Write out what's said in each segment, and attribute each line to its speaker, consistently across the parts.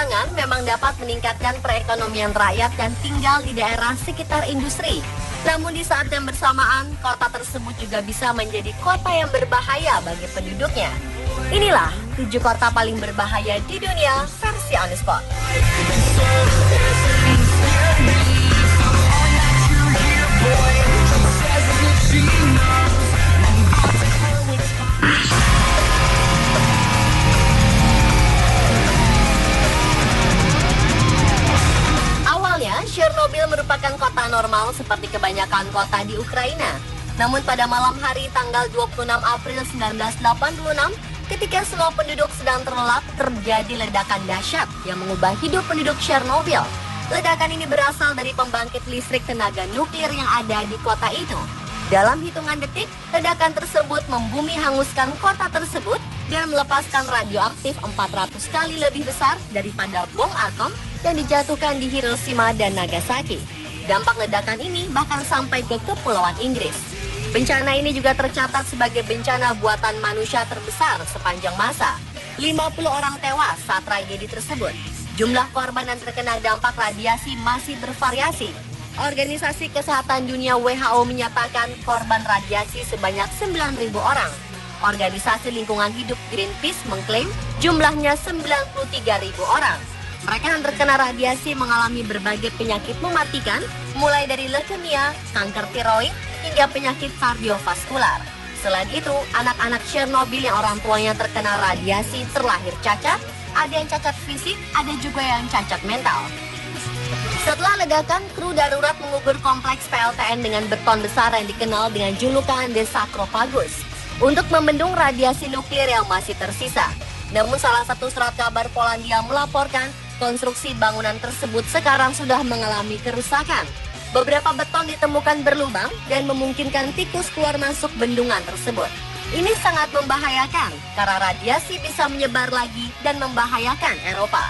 Speaker 1: pengembangan memang dapat meningkatkan perekonomian rakyat yang tinggal di daerah sekitar industri. Namun di saat yang bersamaan, kota tersebut juga bisa menjadi kota yang berbahaya bagi penduduknya. Inilah 7 kota paling berbahaya di dunia versi On The Spot. Chernobyl merupakan kota normal seperti kebanyakan kota di Ukraina. Namun pada malam hari tanggal 26 April 1986, ketika semua penduduk sedang terlelap, terjadi ledakan dahsyat yang mengubah hidup penduduk Chernobyl. Ledakan ini berasal dari pembangkit listrik tenaga nuklir yang ada di kota itu. Dalam hitungan detik, ledakan tersebut membumi hanguskan kota tersebut dan melepaskan radioaktif 400 kali lebih besar daripada bom atom yang dijatuhkan di Hiroshima dan Nagasaki. Dampak ledakan ini bahkan sampai ke Kepulauan Inggris. Bencana ini juga tercatat sebagai bencana buatan manusia terbesar sepanjang masa. 50 orang tewas saat tragedi tersebut. Jumlah korban yang terkena dampak radiasi masih bervariasi. Organisasi Kesehatan Dunia WHO menyatakan korban radiasi sebanyak 9.000 orang. Organisasi Lingkungan Hidup Greenpeace mengklaim jumlahnya 93.000 orang. Mereka yang terkena radiasi mengalami berbagai penyakit mematikan, mulai dari leukemia, kanker tiroid, hingga penyakit kardiovaskular. Selain itu, anak-anak Chernobyl yang orang tuanya terkena radiasi terlahir cacat, ada yang cacat fisik, ada juga yang cacat mental. Setelah ledakan, kru darurat mengubur kompleks PLTN dengan beton besar yang dikenal dengan julukan The Sarcophagus untuk membendung radiasi nuklir yang masih tersisa. Namun salah satu surat kabar Polandia melaporkan konstruksi bangunan tersebut sekarang sudah mengalami kerusakan. Beberapa beton ditemukan berlubang dan memungkinkan tikus keluar masuk bendungan tersebut. Ini sangat membahayakan karena radiasi bisa menyebar lagi dan membahayakan Eropa.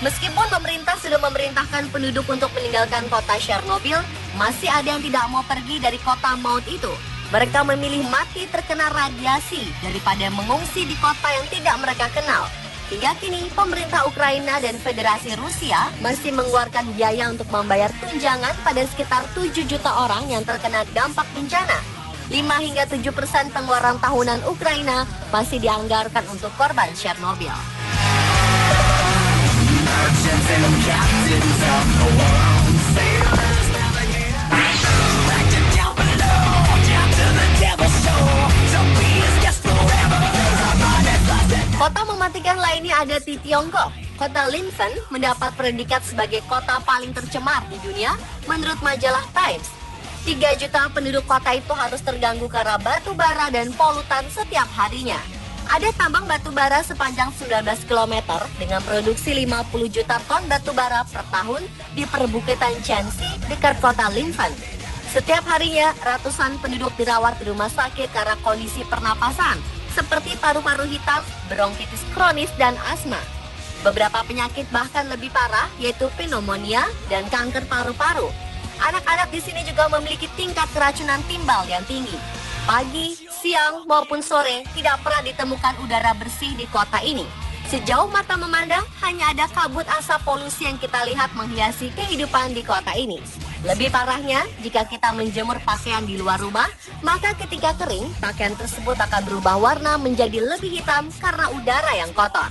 Speaker 1: Meskipun pemerintah sudah memerintahkan penduduk untuk meninggalkan kota Chernobyl, masih ada yang tidak mau pergi dari kota maut itu. Mereka memilih mati terkena radiasi daripada mengungsi di kota yang tidak mereka kenal. Hingga kini, pemerintah Ukraina dan Federasi Rusia masih mengeluarkan biaya untuk membayar tunjangan pada sekitar 7 juta orang yang terkena dampak bencana. 5 hingga 7% pengeluaran tahunan Ukraina masih dianggarkan untuk korban Chernobyl. Kota mematikan lainnya ada di Tiongkok. Kota Linfen mendapat predikat sebagai kota paling tercemar di dunia menurut majalah Times. 3 juta penduduk kota itu harus terganggu karena batu bara dan polutan setiap harinya. Ada tambang batu bara sepanjang 19 km dengan produksi 50 juta ton batu bara per tahun di perbukitan Jiangxi dekat kota Linfen. Setiap harinya, ratusan penduduk dirawat di rumah sakit karena kondisi pernapasan seperti paru-paru hitam, bronkitis kronis, dan asma. Beberapa penyakit bahkan lebih parah yaitu pneumonia dan kanker paru-paru. Anak-anak di sini juga memiliki tingkat keracunan timbal yang tinggi. Pagi, siang, maupun sore tidak pernah ditemukan udara bersih di kota ini. Sejauh mata memandang, hanya ada kabut asap polusi yang kita lihat menghiasi kehidupan di kota ini. Lebih parahnya, jika kita menjemur pakaian di luar rumah, maka ketika kering, pakaian tersebut akan berubah warna menjadi lebih hitam karena udara yang kotor.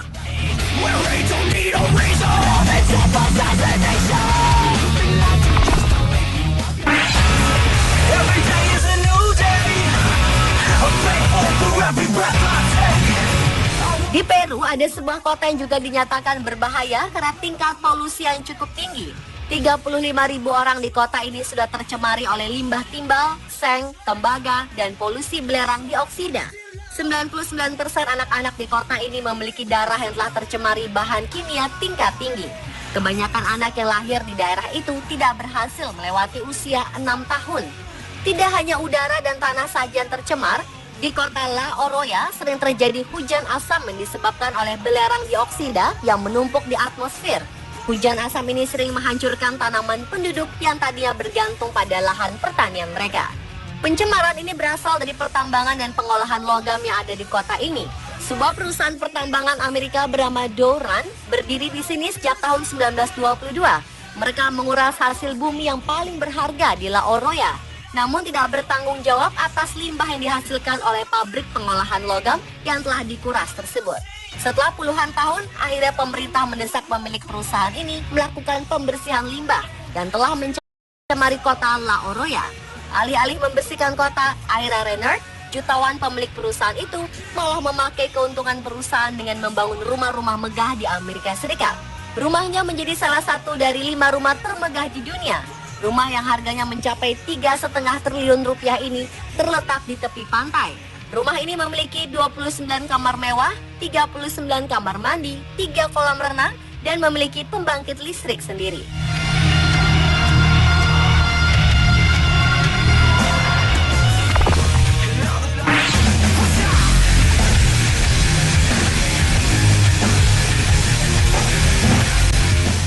Speaker 1: Di Peru ada sebuah kota yang juga dinyatakan berbahaya karena tingkat polusi yang cukup tinggi. 35.000 orang di kota ini sudah tercemari oleh limbah timbal, seng, tembaga, dan polusi belerang dioksida. 99% anak-anak di kota ini memiliki darah yang telah tercemari bahan kimia tingkat tinggi. Kebanyakan anak yang lahir di daerah itu tidak berhasil melewati usia 6 tahun. Tidak hanya udara dan tanah saja yang tercemar, di kota La Oroya sering terjadi hujan asam yang disebabkan oleh belerang dioksida yang menumpuk di atmosfer. Hujan asam ini sering menghancurkan tanaman penduduk yang tadinya bergantung pada lahan pertanian mereka. Pencemaran ini berasal dari pertambangan dan pengolahan logam yang ada di kota ini. Sebuah perusahaan pertambangan Amerika bernama Dow Run berdiri di sini sejak tahun 1922. Mereka menguras hasil bumi yang paling berharga di La Oroya, namun tidak bertanggung jawab atas limbah yang dihasilkan oleh pabrik pengolahan logam yang telah dikuras tersebut. Setelah puluhan tahun, akhirnya pemerintah mendesak pemilik perusahaan ini melakukan pembersihan limbah dan telah mencemari kota La Oroya. Alih-alih membersihkan kota, Ira Renner, jutawan pemilik perusahaan itu, malah memakai keuntungan perusahaan dengan membangun rumah-rumah megah di Amerika Serikat. Rumahnya menjadi salah satu dari 5 rumah termegah di dunia. Rumah yang harganya mencapai 3,5 triliun rupiah ini terletak di tepi pantai. Rumah ini memiliki 29 kamar mewah, 39 kamar mandi, 3 kolam renang, dan memiliki pembangkit listrik sendiri.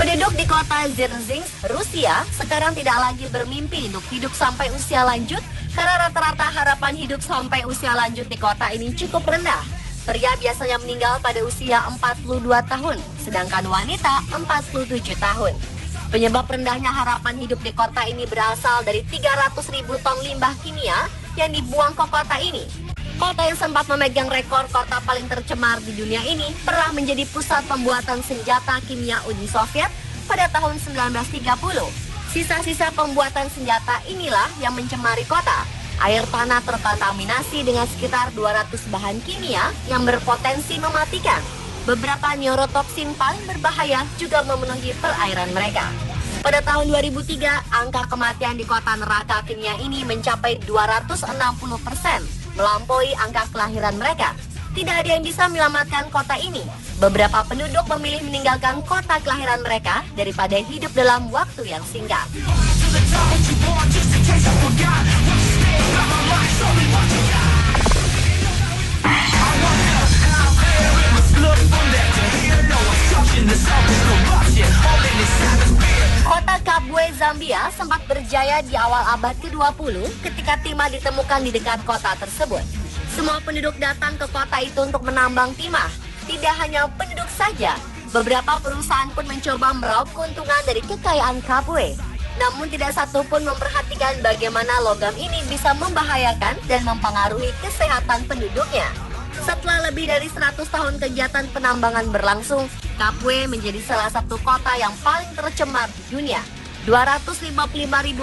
Speaker 1: Penduduk di kota Dzержinsk, Rusia, sekarang tidak lagi bermimpi untuk hidup sampai usia lanjut karena rata-rata harapan hidup sampai usia lanjut di kota ini cukup rendah. Pria biasanya meninggal pada usia 42 tahun, sedangkan wanita 47 tahun. Penyebab rendahnya harapan hidup di kota ini berasal dari 300.000 ton limbah kimia yang dibuang ke kota ini. Kota yang sempat memegang rekor kota paling tercemar di dunia ini pernah menjadi pusat pembuatan senjata kimia Uni Soviet pada tahun 1930. Sisa-sisa pembuatan senjata inilah yang mencemari kota. Air tanah terkontaminasi dengan sekitar 200 bahan kimia yang berpotensi mematikan. Beberapa neurotoksin paling berbahaya juga memenuhi perairan mereka. Pada tahun 2003, angka kematian di kota neraka kimia ini mencapai 260%, melampaui angka kelahiran mereka. Tidak ada yang bisa menyelamatkan kota ini. Beberapa penduduk memilih meninggalkan kota kelahiran mereka daripada hidup dalam waktu yang singkat. Kota Kabwe, Zambia sempat berjaya di awal abad ke-20 ketika timah ditemukan di dekat kota tersebut. Semua penduduk datang ke kota itu untuk menambang timah. Tidak hanya penduduk saja, beberapa perusahaan pun mencoba meraup keuntungan dari kekayaan Kabwe. Namun tidak satu pun memperhatikan bagaimana logam ini bisa membahayakan dan mempengaruhi kesehatan penduduknya. Setelah lebih dari 100 tahun kegiatan penambangan berlangsung, Kabwe menjadi salah satu kota yang paling tercemar di dunia. 255.000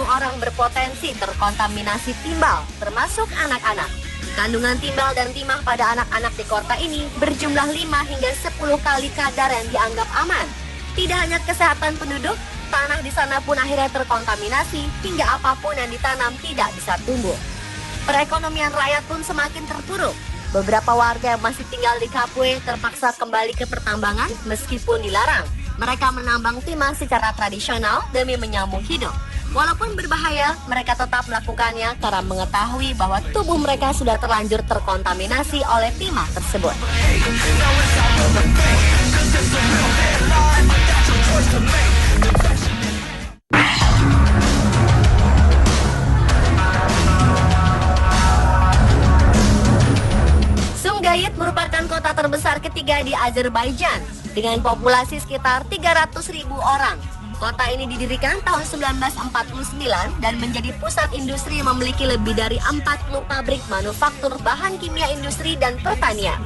Speaker 1: orang berpotensi terkontaminasi timbal, termasuk anak-anak. Kandungan timbal dan timah pada anak-anak di kota ini berjumlah 5 hingga 10 kali kadar yang dianggap aman. Tidak hanya kesehatan penduduk, tanah di sana pun akhirnya terkontaminasi hingga apapun yang ditanam tidak bisa tumbuh. Perekonomian rakyat pun semakin terpuruk. Beberapa warga yang masih tinggal di Kabwe terpaksa kembali ke pertambangan meskipun dilarang. Mereka menambang timah secara tradisional demi menyambung hidup. Walaupun berbahaya, mereka tetap melakukannya karena mengetahui bahwa tubuh mereka sudah terlanjur terkontaminasi oleh timah tersebut. Sumgayit merupakan kota terbesar ketiga di Azerbaijan dengan populasi sekitar 300.000 orang. Kota ini didirikan tahun 1949 dan menjadi pusat industri yang memiliki lebih dari 40 pabrik manufaktur bahan kimia industri dan pertanian.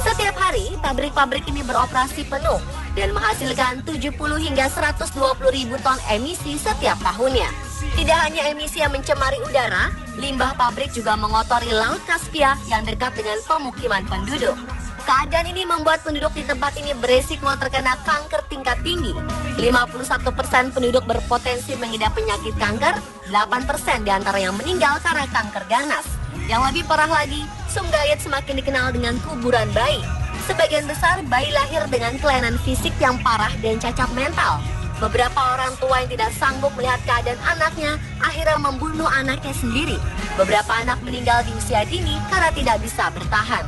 Speaker 1: Setiap hari, pabrik-pabrik ini beroperasi penuh dan menghasilkan 70 hingga 120 ribu ton emisi setiap tahunnya. Tidak hanya emisi yang mencemari udara, limbah pabrik juga mengotori Laut Kaspia yang dekat dengan pemukiman penduduk. Keadaan ini membuat penduduk di tempat ini beresiko terkena kanker tingkat tinggi. 51% penduduk berpotensi mengidap penyakit kanker, 8% diantara yang meninggal karena kanker ganas. Yang lebih parah lagi, Sumgayit semakin dikenal dengan kuburan bayi. Sebagian besar bayi lahir dengan kelainan fisik yang parah dan cacat mental. Beberapa orang tua yang tidak sanggup melihat keadaan anaknya akhirnya membunuh anaknya sendiri. Beberapa anak meninggal di usia dini karena tidak bisa bertahan.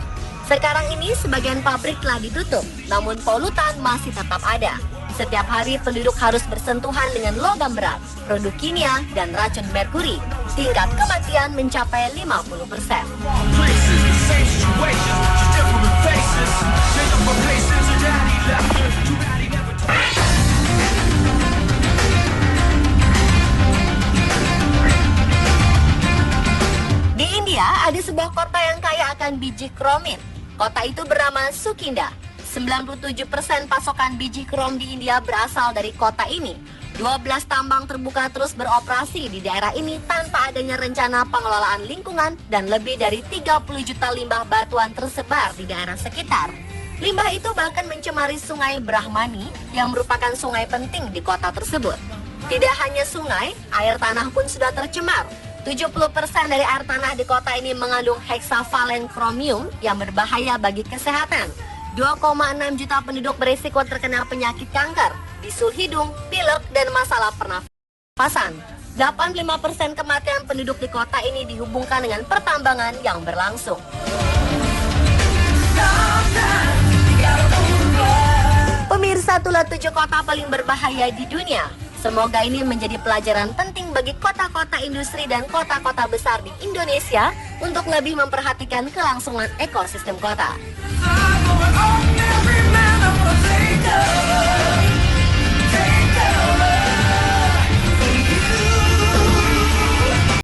Speaker 1: Sekarang ini sebagian pabrik telah ditutup, namun polutan masih tetap ada. Setiap hari penduduk harus bersentuhan dengan logam berat, produk kimia, dan racun merkuri. Tingkat kematian mencapai 50%. Di India, ada sebuah kota yang kaya akan biji kromin. Kota itu bernama Sukinda. 97% pasokan biji krom di India berasal dari kota ini. 12 tambang terbuka terus beroperasi di daerah ini tanpa adanya rencana pengelolaan lingkungan dan lebih dari 30 juta limbah batuan tersebar di daerah sekitar. Limbah itu bahkan mencemari sungai Brahmani yang merupakan sungai penting di kota tersebut. Tidak hanya sungai, air tanah pun sudah tercemar. 70% dari air tanah di kota ini mengandung heksavalen kromium yang berbahaya bagi kesehatan. 2,6 juta penduduk berisiko terkena penyakit kanker, bisul hidung, pilek, dan masalah pernafasan. 85% kematian penduduk di kota ini dihubungkan dengan pertambangan yang berlangsung. Pemirsa, itulah 7 kota paling berbahaya di dunia. Semoga ini menjadi pelajaran penting bagi kota-kota industri dan kota-kota besar di Indonesia untuk lebih memperhatikan kelangsungan ekosistem kota.
Speaker 2: Oh